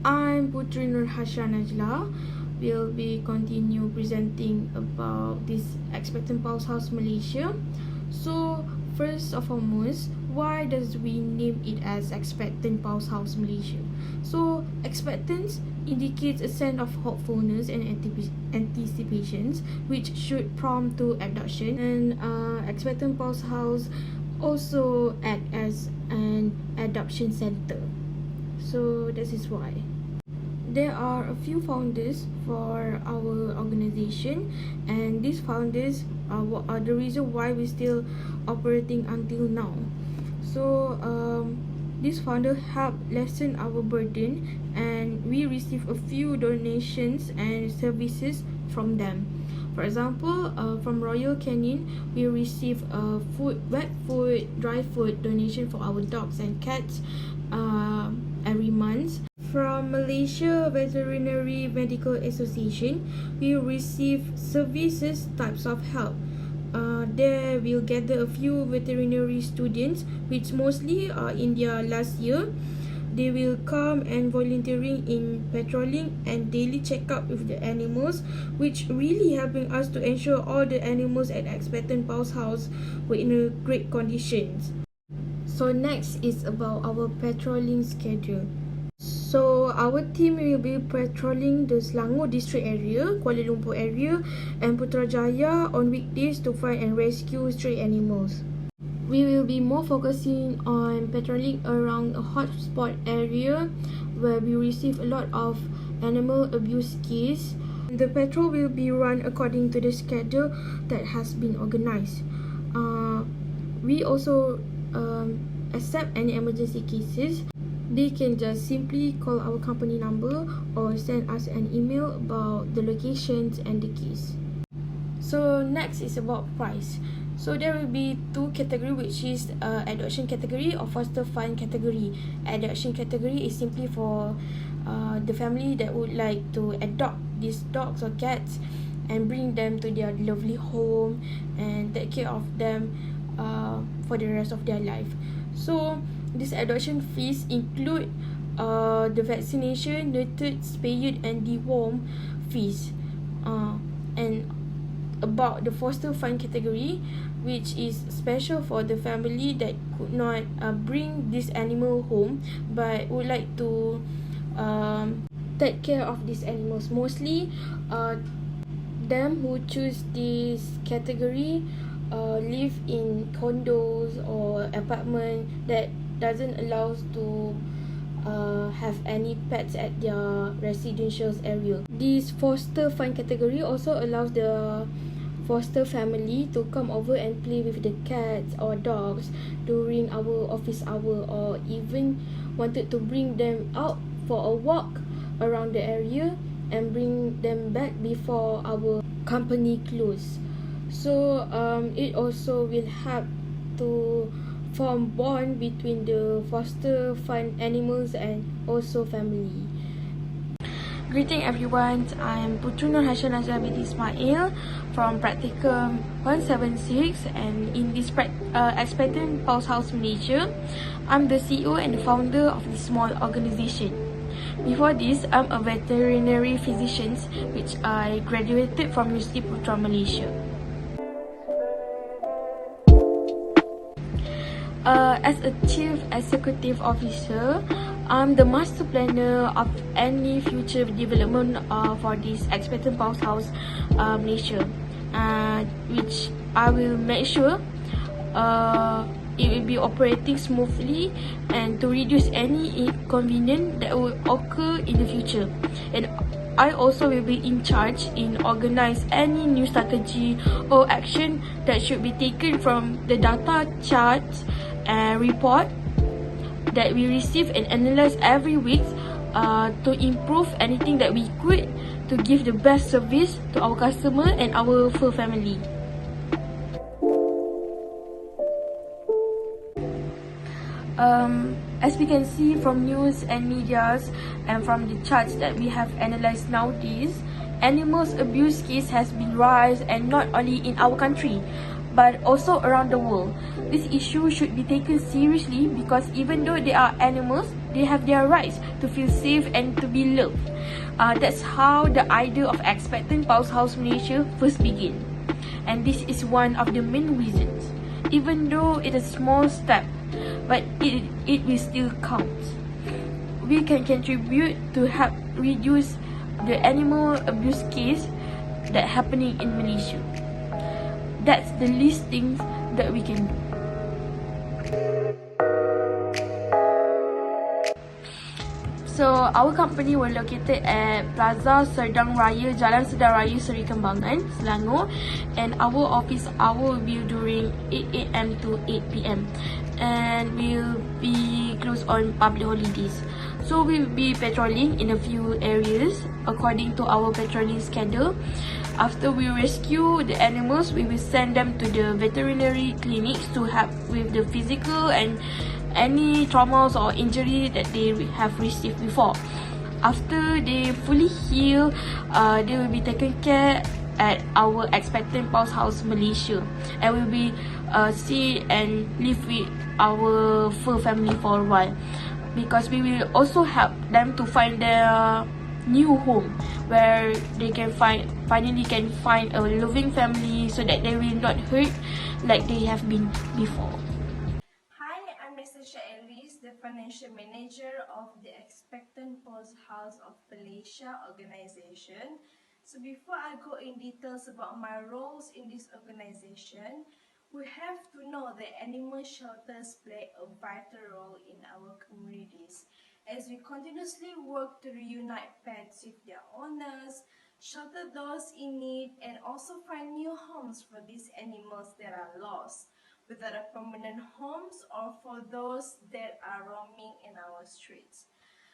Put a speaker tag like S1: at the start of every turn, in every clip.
S1: I'm Putri Nur Hasha Najla. Will be continue presenting about this Expectant Pulse House Malaysia. So first of foremost, why does we name it as Expectant Pulse House Malaysia? So expectance indicates a sense of hopefulness and anticipations, which should prompt to abduction. And Expectant Pulse House also act as an adoption center. So this is why. There are a few founders for our organization, and these founders are the reason why we're still operating until now. So this founder helped lessen our burden, and we receive a few donations and services from them. For example, from Royal Canin, we receive food, wet food, dry food donation for our dogs and cats every month. From Malaysia Veterinary Medical Association, we receive services types of help. There we'll gather a few veterinary students, which mostly are in their last year. They will come and volunteering in patrolling and daily checkup with the animals, which really helping us to ensure all the animals at Expectant Pulse House were in a great conditions. So next is about our patrolling schedule. So our team will be patrolling the Selangor district area, Kuala Lumpur area and Putrajaya on weekdays to find and rescue stray animals. We will be more focusing on patrolling around a hotspot area where we receive a lot of animal abuse cases. The patrol will be run according to the schedule that has been organized. We also accept any emergency cases. They can just simply call our company number or send us an email about the locations and the case. So next is about price. So there will be two categories, which is adoption category or foster fund category. Adoption category is simply for the family that would like to adopt these dogs or cats and bring them to their lovely home and take care of them for the rest of their life. So these adoption fees include the vaccination, neutered, spayed and deworm fees. And about the foster fund category, which is special for the family that could not bring this animal home but would like to take care of these animals. Mostly them who choose this category live in condos or apartment that doesn't allow to have any pets at their residential area. This foster fund category also allows the foster family to come over and play with the cats or dogs during our office hour, or even wanted to bring them out for a walk around the area and bring them back before our company close. So it also will help to form bond between the foster fund animals and also family. Greeting everyone, I'm Putri Nur Hasha Najla binti Ismail from Practicum 176, and in this Expectant Pulse House Malaysia, I'm the CEO and the founder of this small organisation. Before this, I'm a veterinary physician, which I graduated from University Putra Malaysia. As a Chief Executive Officer, I'm the master planner of any future development for this Expectant Pulse House Malaysia, which I will make sure it will be operating smoothly and to reduce any inconvenience that will occur in the future. And I also will be in charge in organize any new strategy or action that should be taken from the data charts and report that we receive and analyze every week to improve anything that we could to give the best service to our customer and our full family. As we can see from news and medias and from the charts that we have analysed nowadays, animals abuse case has been rise, and not only in our country but also around the world. This issue should be taken seriously because even though they are animals, they have their rights to feel safe and to be loved. That's how the idea of Expectant Pulse House Malaysia first began. And this is one of the main reasons. Even though it is a small step, but it will still count. We can contribute to help reduce the animal abuse case that happening in Malaysia. That's the least things that we can do. So our company were located at Plaza Serdang Raya, Jalan Serdang Raya, Seri Kembangan, Selangor, and our office hour will be during 8 AM to 8 PM, and will be closed on public holidays. So we will be patrolling in a few areas according to our patrolling schedule. After we rescue the animals, we will send them to the veterinary clinics to help with the physical and any traumas or injury that they have received before. After they fully heal, they will be taken care at our Expectant Pulse House Malaysia, and will be see and live with our fur family for a while, because we will also help them to find their new home where they can finally find a loving family, so that they will not hurt like they have been before.
S2: I'm Mr. Elise, the Financial Manager of the Expectant Pulse House of Malaysia organization. So before I go in details about my roles in this organization, we have to know that animal shelters play a vital role in our communities, as we continuously work to reunite pets with their owners, shelter those in need, and also find new homes for these animals that are lost, whether permanent homes or for those that are roaming in our streets.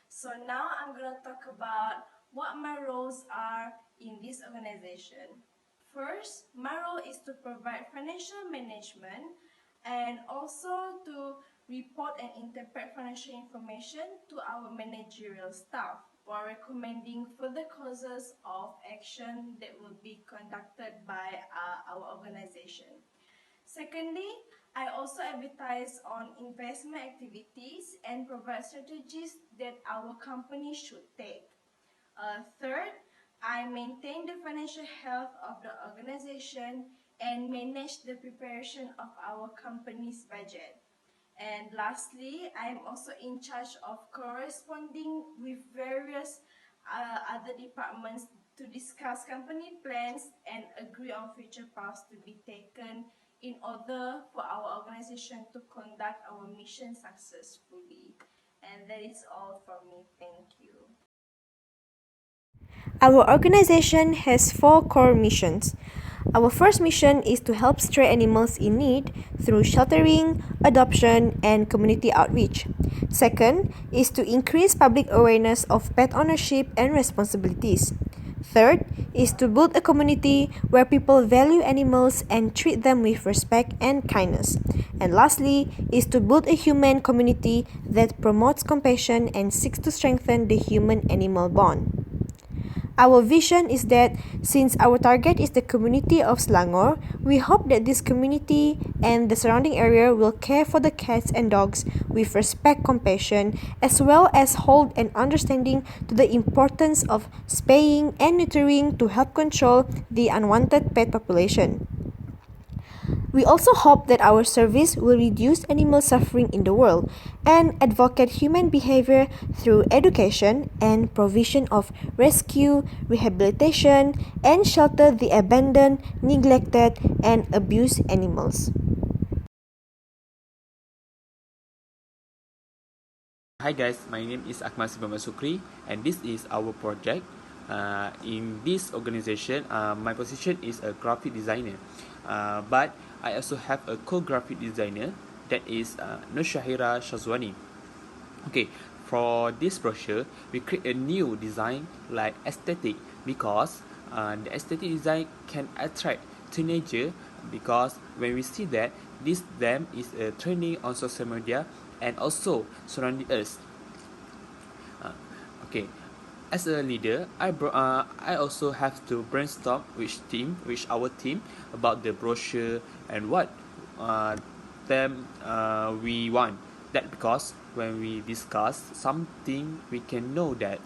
S2: So now I'm going to talk about what my roles are in this organization. First, my role is to provide financial management and also to report and interpret financial information to our managerial staff, while recommending further courses of action that will be conducted by our organization. Secondly, I also advertise on investment activities and provide strategies that our company should take. Third, I maintain the financial health of the organization and manage the preparation of our company's budget. And lastly, I am also in charge of corresponding with various other departments to discuss company plans and agree on future paths to be taken in order for our organization to conduct our mission successfully. And that is all from me. Thank you.
S3: Our organization has 4 core missions. Our first mission is to help stray animals in need through sheltering, adoption, and community outreach. Second is to increase public awareness of pet ownership and responsibilities. Third is to build a community where people value animals and treat them with respect and kindness. And lastly is to build a human community that promotes compassion and seeks to strengthen the human-animal bond. Our vision is that since our target is the community of Selangor, we hope that this community and the surrounding area will care for the cats and dogs with respect, compassion, as well as hold an understanding to the importance of spaying and neutering to help control the unwanted pet population. We also hope that our service will reduce animal suffering in the world and advocate human behavior through education and provision of rescue, rehabilitation, and shelter the abandoned, neglected, and abused animals.
S4: Hi guys, my name is Akmal Sibama Sukri, and this is our project. In this organization, my position is a graphic designer, but I also have a co-graphic designer, that is Nur Shahira Shazwani. Okay, for this brochure, we create a new design like aesthetic, because the aesthetic design can attract teenager, because when we see that this them is trending on social media and also surrounding us. Okay, as a leader, I also have to brainstorm which our team about the brochure and what them we want. That because when we discuss something, we can know that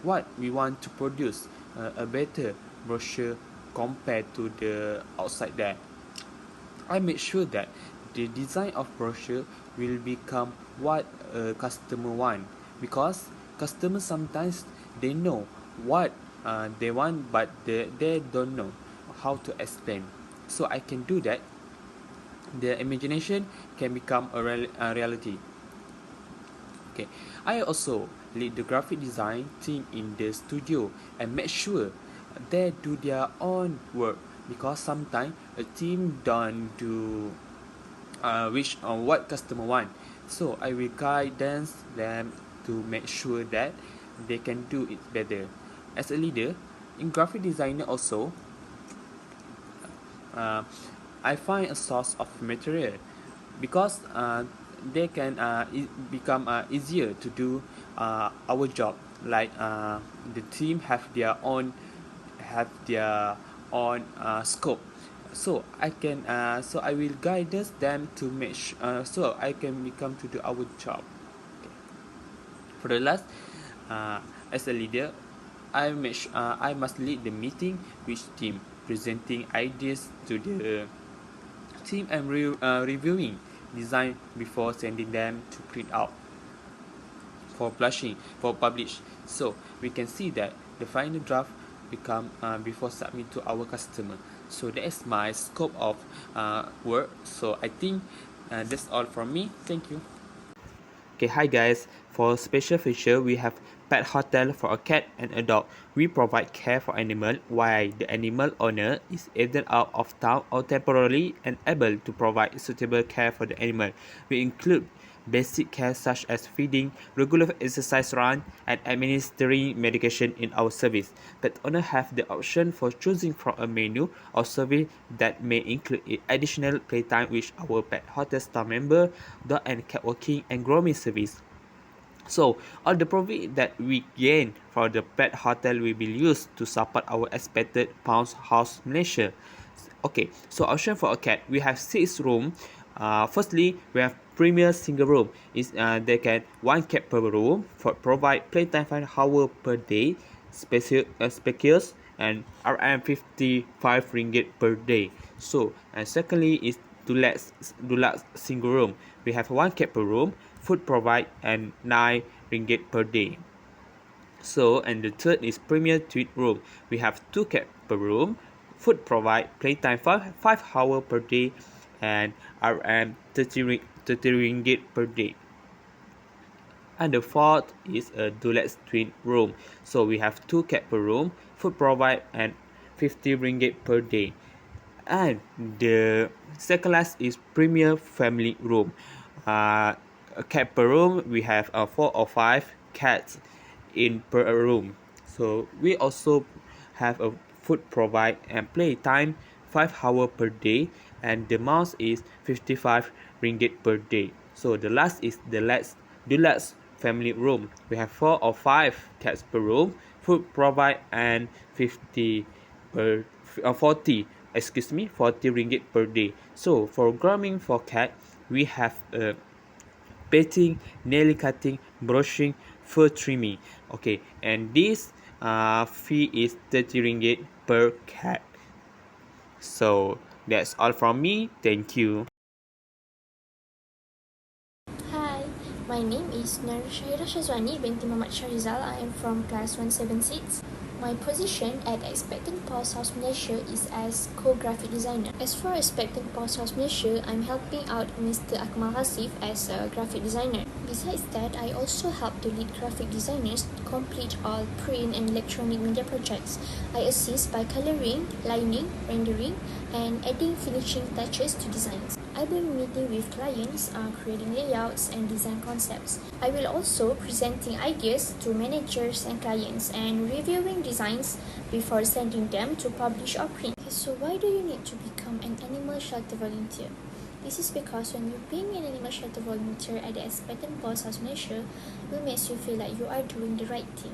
S4: what we want to produce a better brochure compared to the outside there. I make sure that the design of brochure will become what a customer want, because customers sometimes they know what they want, but they don't know how to explain. So I can do that. The imagination can become a reality. Okay, I also lead the graphic design team in the studio and make sure they do their own work, because sometimes a team don't do which what customer want. So I will guidance them to make sure that they can do it better. As a leader in graphic designer also, uh, I find a source of material, because they can become easier to do our job. Like the team have their own scope, so I will guide them to so I can become to do our job. Okay. For the last, uh, as a leader, I must lead the meeting with team, presenting ideas to the team and reviewing design before sending them to print out for publish. So we can see that the final draft become before submit to our customer. So that is my scope of work. So I think that's all from me. Thank you. Okay, hi guys. For special feature, we have pet hotel for a cat and a dog. We provide care for animal while the animal owner is either out of town or temporarily unable to provide suitable care for the animal. We include basic care such as feeding, regular exercise run, and administering medication in our service. Pet owner have the option for choosing from a menu or service that may include additional playtime with our pet hotel staff member, dog and cat walking and grooming service. So all the profit that we gain from the pet hotel will be used to support our expected pounds house Malaysia. Okay, so option for a cat, we have 6 rooms. Firstly, we have premier single room. Is they can 1 cat per room for provide playtime 5 hours per day, spacious and RM 55 ringgit per day. So and secondly is deluxe single room. We have 1 cat per room, food provide and 9 ringgit per day. So, and the third is premier suite room. We have 2 cat per room, food provide, playtime 5 hours per day, and RM 30 ringgit per day. And the fourth is a deluxe twin room. So we have 2 cat per room, food provide, and 50 ringgit per day. And the second last is premier family room. A cat per room, we have 4 or 5 cats in per room. So we also have a food provide and playtime 5 hours per day, and the amount is 55 ringgit per day. So the last is the deluxe family room. We have 4 or 5 cats per room, food provide and 40 40 ringgit per day. So for grooming for cat, we have petting, nail cutting, brushing, fur trimming. Okay, and this fee is 30 ringgit per cat. So that's all from me. Thank you.
S5: Hi, my name is Nur Syahira Shazwani binti Muhammad Shahrizal. I am from class 176. My position at Expectant Pulse House Malaysia is as co-graphic designer. As for Expectant Pulse House Malaysia, I'm helping out Mr. Akmal Hasif as a graphic designer. Besides that, I also help to lead graphic designers to complete all print and electronic media projects. I assist by coloring, lining, rendering, and adding finishing touches to designs. I will be meeting with clients, creating layouts and design concepts. I will also presenting ideas to managers and clients and reviewing designs before sending them to publish or print. So why do you need to become an animal shelter volunteer? This is because when you being an animal shelter volunteer at the Expectant Pulse House Malaysia, it makes you feel like you are doing the right thing.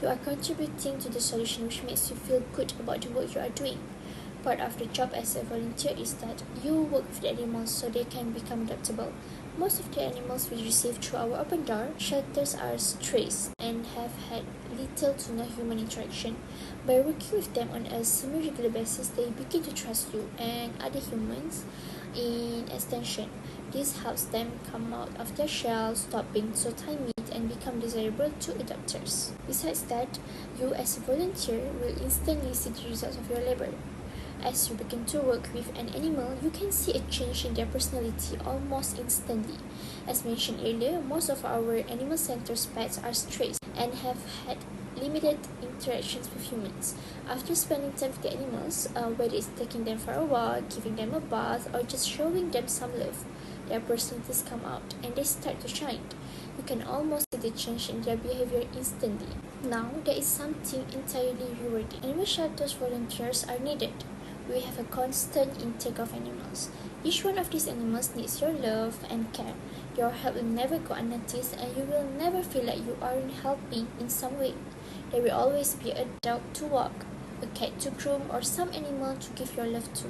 S5: You are contributing to the solution, which makes you feel good about the work you are doing. Part of the job as a volunteer is that you work with the animals so they can become adaptable. Most of the animals we receive through our open door shelters are strays and have had little to no human interaction. By working with them on a semi-regular basis, they begin to trust you and other humans in extension. This helps them come out of their shell, stop being so timid, and become desirable to adopters. Besides that, you as a volunteer will instantly see the results of your labor. As you begin to work with an animal, you can see a change in their personality almost instantly. As mentioned earlier, most of our animal centers pets are strays and have had limited interactions with humans. After spending time with the animals, whether it's taking them for a walk, giving them a bath, or just showing them some love, their personalities come out and they start to shine. You can almost see the change in their behavior instantly. Now, there is something entirely rewarding. Animal shelters volunteers are needed. We have a constant intake of animals. Each one of these animals needs your love and care. Your help will never go unnoticed and you will never feel like you aren't helping in some way. There will always be a dog to walk, a cat to groom, or some animal to give your love to.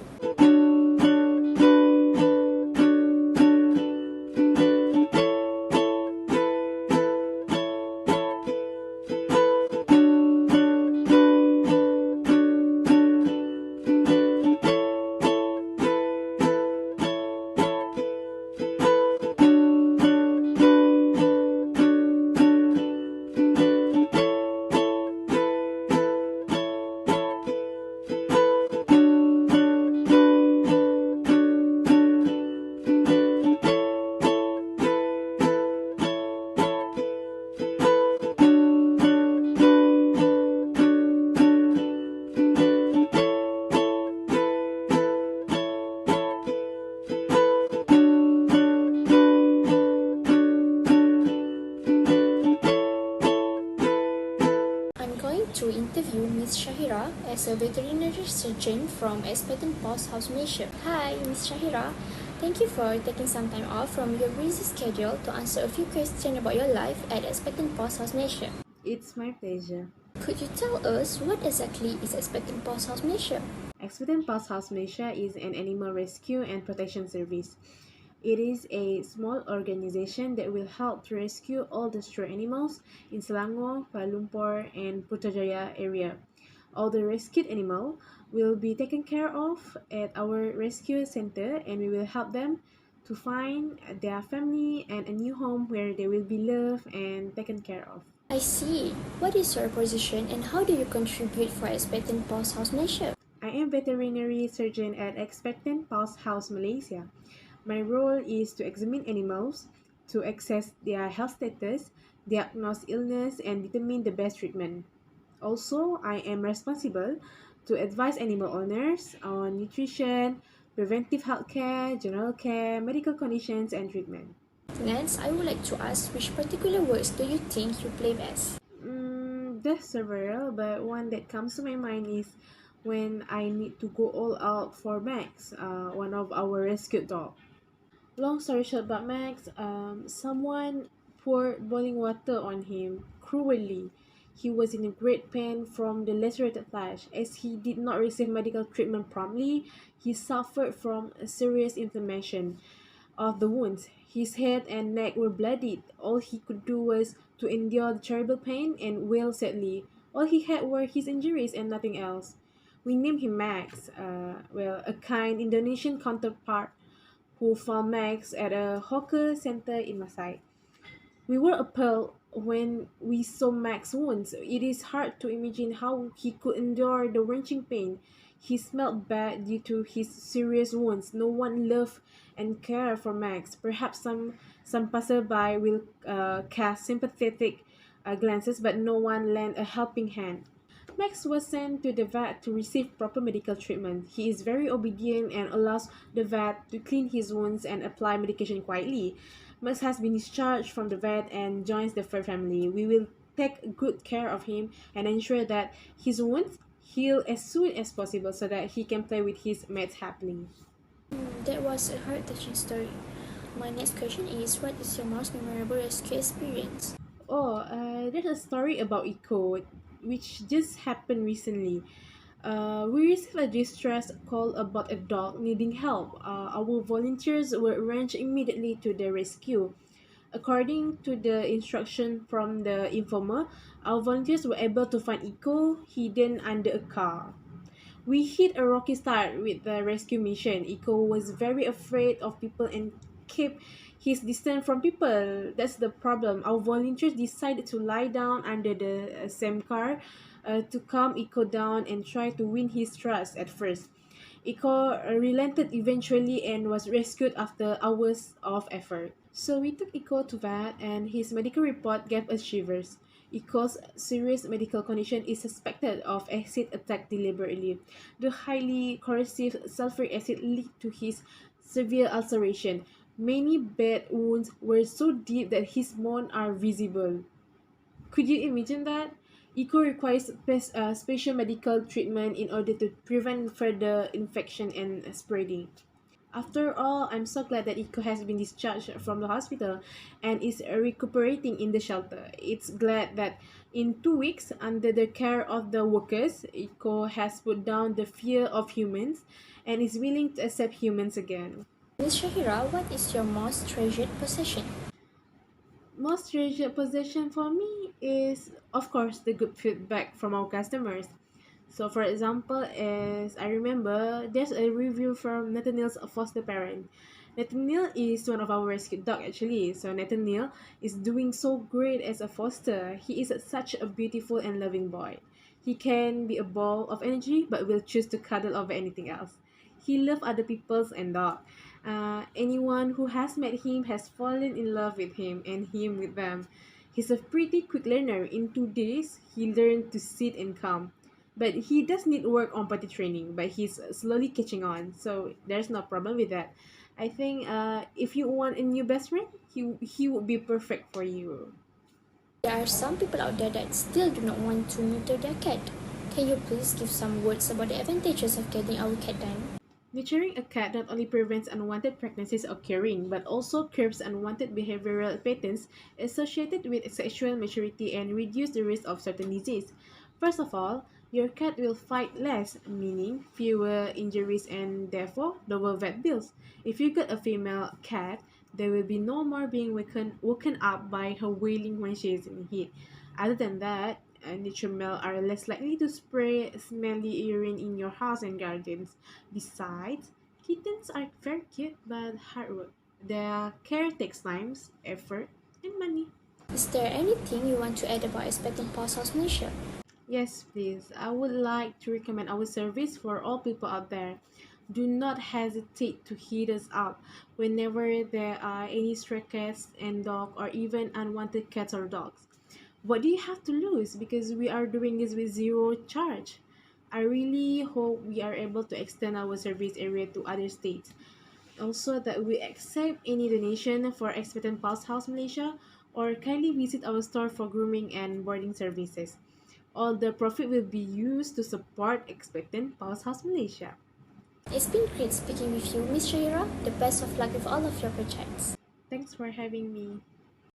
S5: I'm going to interview Ms. Shahira as a veterinary surgeon from Expectant House, Malaysia. Hi, Ms. Shahira. Thank you for taking some time off from your busy schedule to answer a few questions about your life at Expectant House, Malaysia.
S6: It's my pleasure.
S5: Could you tell us what exactly is Expectant House, Malaysia?
S6: Expectant House Malaysia is an animal rescue and protection service. It is a small organization that will help to rescue all the stray animals in Selangor, Kuala Lumpur, and Putrajaya area. All the rescued animal will be taken care of at our rescue center and we will help them to find their family and a new home where they will be loved and taken care of.
S5: I see. What is your position and how do you contribute for Expectant House, Malaysia?
S6: I am veterinary surgeon at Expectant House Malaysia. My role is to examine animals, to assess their health status, diagnose illness, and determine the best treatment. Also, I am responsible to advise animal owners on nutrition, preventive health care, general care, medical conditions, and treatment.
S5: Next, I would like to ask which particular words do you think you play best?
S6: There's several, but one that comes to my mind is when I need to go all out for Max, one of our rescued dogs. Long story short about Max, someone poured boiling water on him cruelly. He was in a great pain from the lacerated flesh. As he did not receive medical treatment promptly, he suffered from a serious inflammation of the wounds. His head and neck were bloodied. All he could do was to endure the terrible pain and wail sadly. All he had were his injuries and nothing else. We named him Max, a kind Indonesian counterpart who found Max at a hawker center in Masai. We were appalled when we saw Max's wounds. It is hard to imagine how he could endure the wrenching pain. He smelled bad due to his serious wounds. No one loved and cared for Max. Perhaps some passerby will cast sympathetic glances, but no one lent a helping hand. Max was sent to the vet to receive proper medical treatment. He is very obedient and allows the vet to clean his wounds and apply medication quietly. Max has been discharged from the vet and joins the fur family. We will take good care of him and ensure that his wounds heal as soon as possible so that he can play with his mates happily.
S5: That was a heart-touching story. My next question is, what is your most memorable rescue experience?
S6: There's a story about Eco, which just happened recently. We received a distress call about a dog needing help. Our volunteers were arranged immediately to the rescue. According to the instruction from the informer, our volunteers were able to find Iko hidden under a car. We hit a rocky start with the rescue mission. Iko was very afraid of people and kept his distance from people. That's the problem. Our volunteers decided to lie down under the same car to calm Iko down and try to win his trust at first. Iko relented eventually and was rescued after hours of effort. So we took Iko to vet and his medical report gave us shivers. Iko's serious medical condition is suspected of acid attack deliberately. The highly corrosive sulfuric acid leaked to his severe ulceration. Many bad wounds were so deep that his bones are visible. Could you imagine that? Iko requires special medical treatment in order to prevent further infection and spreading. After all, I'm so glad that Iko has been discharged from the hospital and is recuperating in the shelter. It's glad that in 2 weeks, under the care of the workers, Iko has put down the fear of humans and is willing to accept humans again.
S5: Miss Shahira, what is your most treasured possession?
S6: Most treasured possession for me is, of course, the good feedback from our customers. So, for example, as I remember, there's a review from Nathaniel's foster parent. Nathaniel is one of our rescue dog actually. So Nathaniel is doing so great as a foster. He is such a beautiful and loving boy. He can be a ball of energy, but will choose to cuddle over anything else. He loves other people's and dog. Anyone who has met him has fallen in love with him and him with them. He's a pretty quick learner. In 2 days, he learned to sit and calm. But he does need work on potty training, but he's slowly catching on. So there's no problem with that. I think if you want a new best friend, he would be perfect for you.
S5: There are some people out there that still do not want to neuter their cat. Can you please give some words about the advantages of getting our cat done?
S6: Nurturing a cat not only prevents unwanted pregnancies occurring, but also curbs unwanted behavioral patterns associated with sexual maturity and reduce the risk of certain disease. First of all, your cat will fight less, meaning fewer injuries and therefore lower vet bills. If you get a female cat, there will be no more being woken up by her wailing when she is in heat. Other than that, nature male are less likely to spray smelly urine in your house and gardens. Besides, kittens are very cute but hard work. Their care takes time, effort, and money.
S5: Is there anything you want to add about Expectant Paws House Malaysia?
S6: Yes, please. I would like to recommend our service for all people out there. Do not hesitate to hit us up whenever there are any stray cats and dog or even unwanted cats or dogs. What do you have to lose? Because we are doing this with zero charge. I really hope we are able to extend our service area to other states. Also, that we accept any donation for Expectant Pulse House Malaysia or kindly visit our store for grooming and boarding services. All the profit will be used to support Expectant Pulse House Malaysia.
S5: It's been great speaking with you, Miss Shahira. The best of luck with all of your projects.
S6: Thanks for having me.